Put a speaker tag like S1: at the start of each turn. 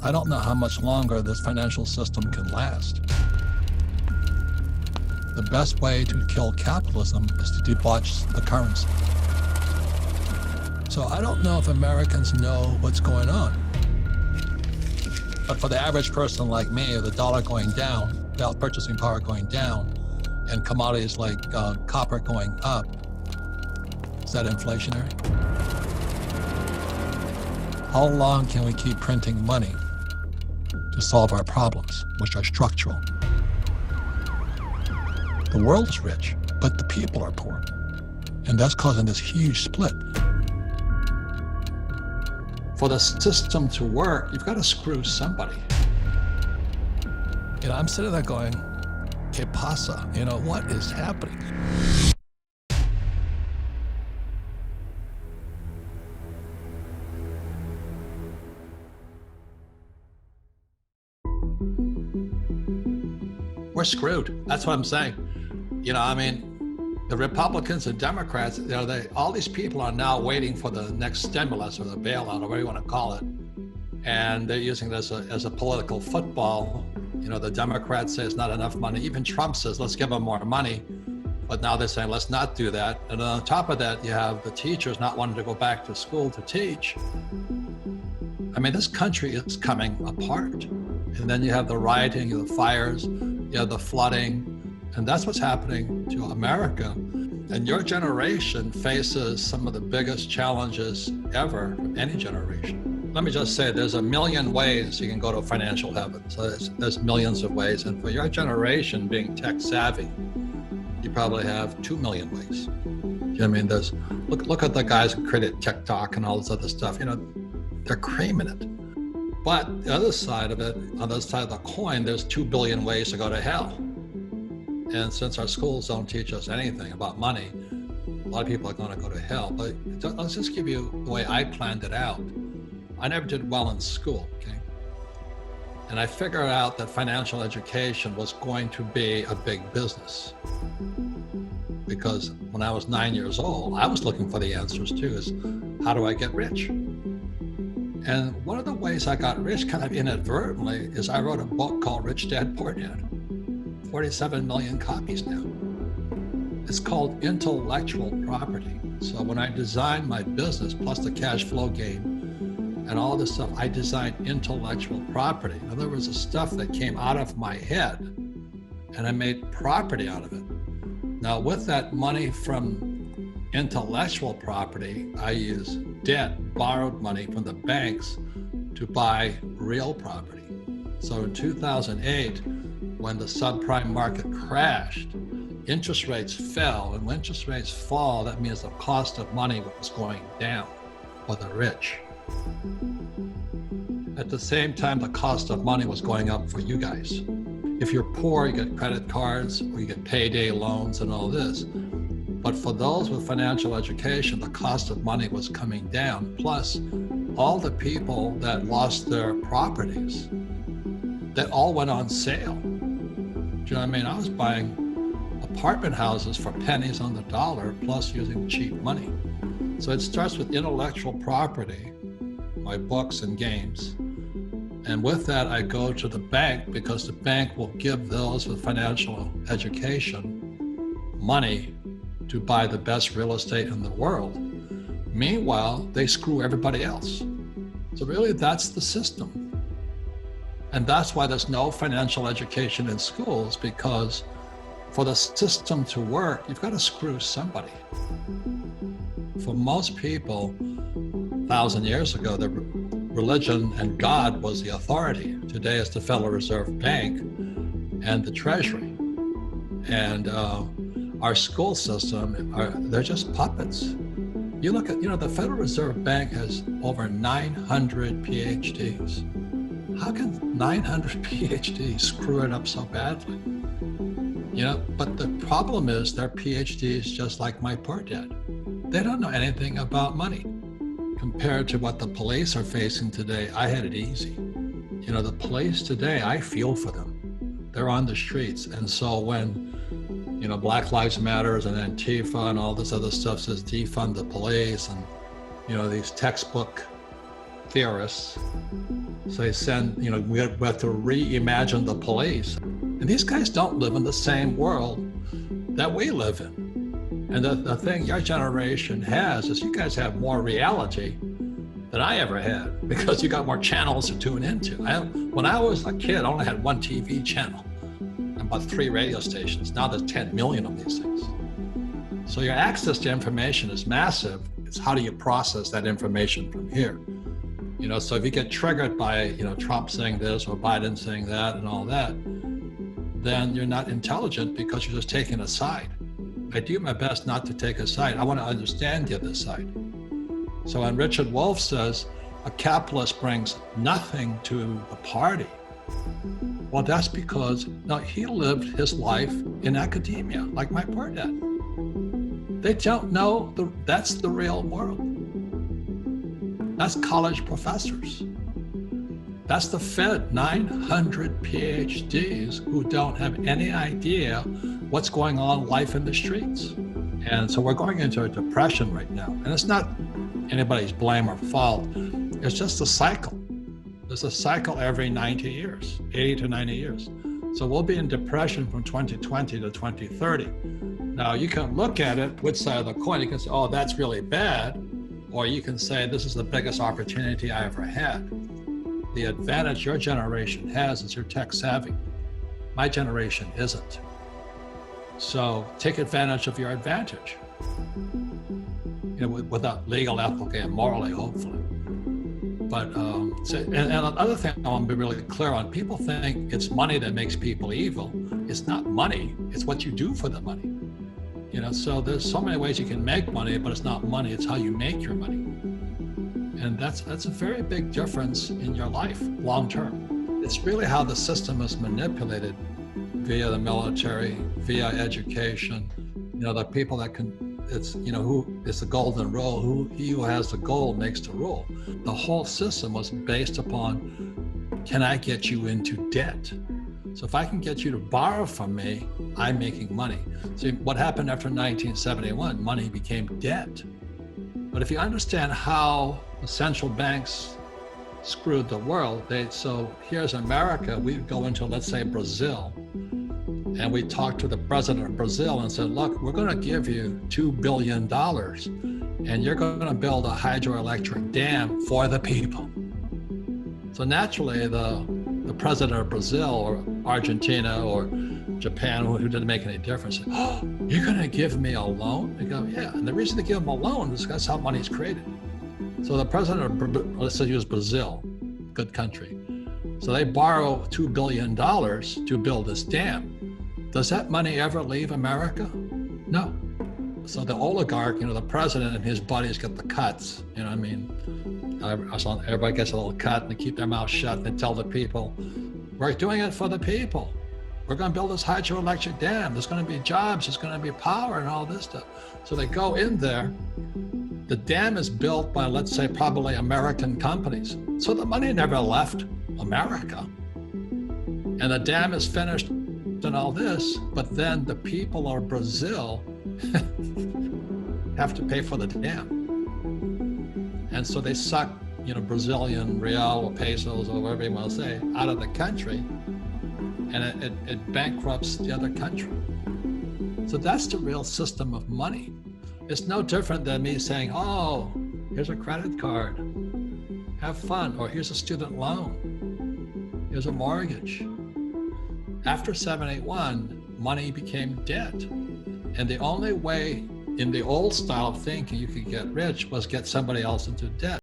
S1: I don't know how much longer this financial system can last. The best way to kill capitalism is to debauch the currency. So I don't know if Americans know what's going on. But for the average person like me, the dollar going down, without purchasing power going down, and commodities like copper going up, is that inflationary? How long can we keep printing money to solve our problems, which are structural? The world's rich, but the people are poor. And that's causing this huge split. For the system to work, you've got to screw somebody. I'm sitting there going, ¿Qué pasa? What is happening? We're screwed. That's what I'm saying. The Republicans and Democrats, all these people are now waiting for the next stimulus or the bailout or whatever you want to call it. And they're using this as a political football. The Democrats say it's not enough money. Even Trump says, let's give them more money. But now they're saying, let's not do that. And on top of that, you have the teachers not wanting to go back to school to teach. This country is coming apart. And then you have the rioting, the fires, the flooding. And that's what's happening to America. And your generation faces some of the biggest challenges ever from any generation. Let me just say, there's a million ways you can go to financial heaven. So there's millions of ways. And for your generation being tech savvy, you probably have 2 million ways. There's look at the guys who created TikTok and all this other stuff. They're creaming it. But the other side of it, on the other side of the coin, there's 2 billion ways to go to hell. And since our schools don't teach us anything about money, a lot of people are going to go to hell. But let's just give you the way I planned it out. I never did well in school, okay? And I figured out that financial education was going to be a big business. Because when I was 9 years old, I was looking for the answers too, is how do I get rich? And one of the ways I got rich kind of inadvertently is I wrote a book called Rich Dad Poor Dad. 47 million copies now. It's called intellectual property. So when I designed my business, plus the cash flow game and all this stuff, I designed intellectual property. In other words, the stuff that came out of my head, and I made property out of it. Now with that money from intellectual property, I use debt, borrowed money from the banks to buy real property. So in 2008, when the subprime market crashed, interest rates fell. And when interest rates fall, that means the cost of money was going down for the rich. At the same time, the cost of money was going up for you guys. If you're poor, you get credit cards or you get payday loans and all this. But for those with financial education, the cost of money was coming down. Plus, all the people that lost their properties, that all went on sale. Do you know what I mean? I was buying apartment houses for pennies on the dollar, plus using cheap money. So it starts with intellectual property, my books and games. And with that, I go to the bank because the bank will give those with financial education money to buy the best real estate in the world. Meanwhile, they screw everybody else. So really, that's the system. And that's why there's no financial education in schools, because for the system to work, you've got to screw somebody. For most people, 1,000 years ago, the religion and God was the authority. Today it's the Federal Reserve Bank and the Treasury. And our school system, they're just puppets. You look at, the Federal Reserve Bank has over 900 PhDs. How can 900 PhDs screw it up so badly? But the problem is they're PhDs just like my poor dad. They don't know anything about money. Compared to what the police are facing today, I had it easy. The police today, I feel for them. They're on the streets. And so when, Black Lives Matters and Antifa and all this other stuff says defund the police and, these textbook theorists So they send, we have to reimagine the police. And these guys don't live in the same world that we live in. And the thing your generation has is you guys have more reality than I ever had, because you got more channels to tune into. When I was a kid, I only had one TV channel and about 3 radio stations. Now there's 10 million of these things. So your access to information is massive. It's how do you process that information from here? So if you get triggered by, Trump saying this or Biden saying that and all that, then you're not intelligent because you're just taking a side. I do my best not to take a side. I want to understand the other side. So when Richard Wolff says a capitalist brings nothing to the party, well, that's because he lived his life in academia, like my poor dad. They don't know that's the real world. That's college professors. That's the Fed, 900 PhDs who don't have any idea what's going on in life in the streets. And so we're going into a depression right now. And it's not anybody's blame or fault. It's just a cycle. There's a cycle every 90 years, 80 to 90 years. So we'll be in depression from 2020 to 2030. Now you can look at it, which side of the coin. You can say, oh, that's really bad. Or you can say, this is the biggest opportunity I ever had. The advantage your generation has is you're tech savvy. My generation isn't. So take advantage of your advantage, without legal, ethical, and morally, hopefully. But and another thing I want to be really clear on, people think it's money that makes people evil. It's not money, it's what you do for the money. So there's so many ways you can make money, but it's not money, it's how you make your money. And that's a very big difference in your life, long term. It's really how the system is manipulated via the military, via education. The people that can, it's the golden rule, he who has the gold makes the rule. The whole system was based upon, can I get you into debt? So if I can get you to borrow from me, I'm making money. See, what happened after 1971, money became debt. But if you understand how the central banks screwed the world, so here's America, we go into, let's say, Brazil, and we talk to the president of Brazil and said, look, we're going to give you $2 billion and you're going to build a hydroelectric dam for the people. So naturally, the president of Brazil or Argentina or Japan, who didn't make any difference, said, oh, you're going to give me a loan? They go, yeah. And the reason to give them a loan is that's how money is created. So the president of, let's say, use Brazil, good country. So they borrow $2 billion to build this dam. Does that money ever leave America? No. So the oligarch, the president and his buddies get the cuts. Everybody gets a little cut and they keep their mouth shut and they tell the people, we're doing it for the people. We're going to build this hydroelectric dam. There's going to be jobs, there's going to be power and all this stuff. So they go in there. The dam is built by, let's say, probably American companies. So the money never left America. And the dam is finished and all this, but then the people of Brazil have to pay for the dam. And so they suck, Brazilian real or pesos or whatever you want to say, out of the country, and it bankrupts the other country. So that's the real system of money. It's no different than me saying, oh, here's a credit card, have fun, or here's a student loan, here's a mortgage. After 71, money became debt. And the only way in the old style of thinking you could get rich was get somebody else into debt.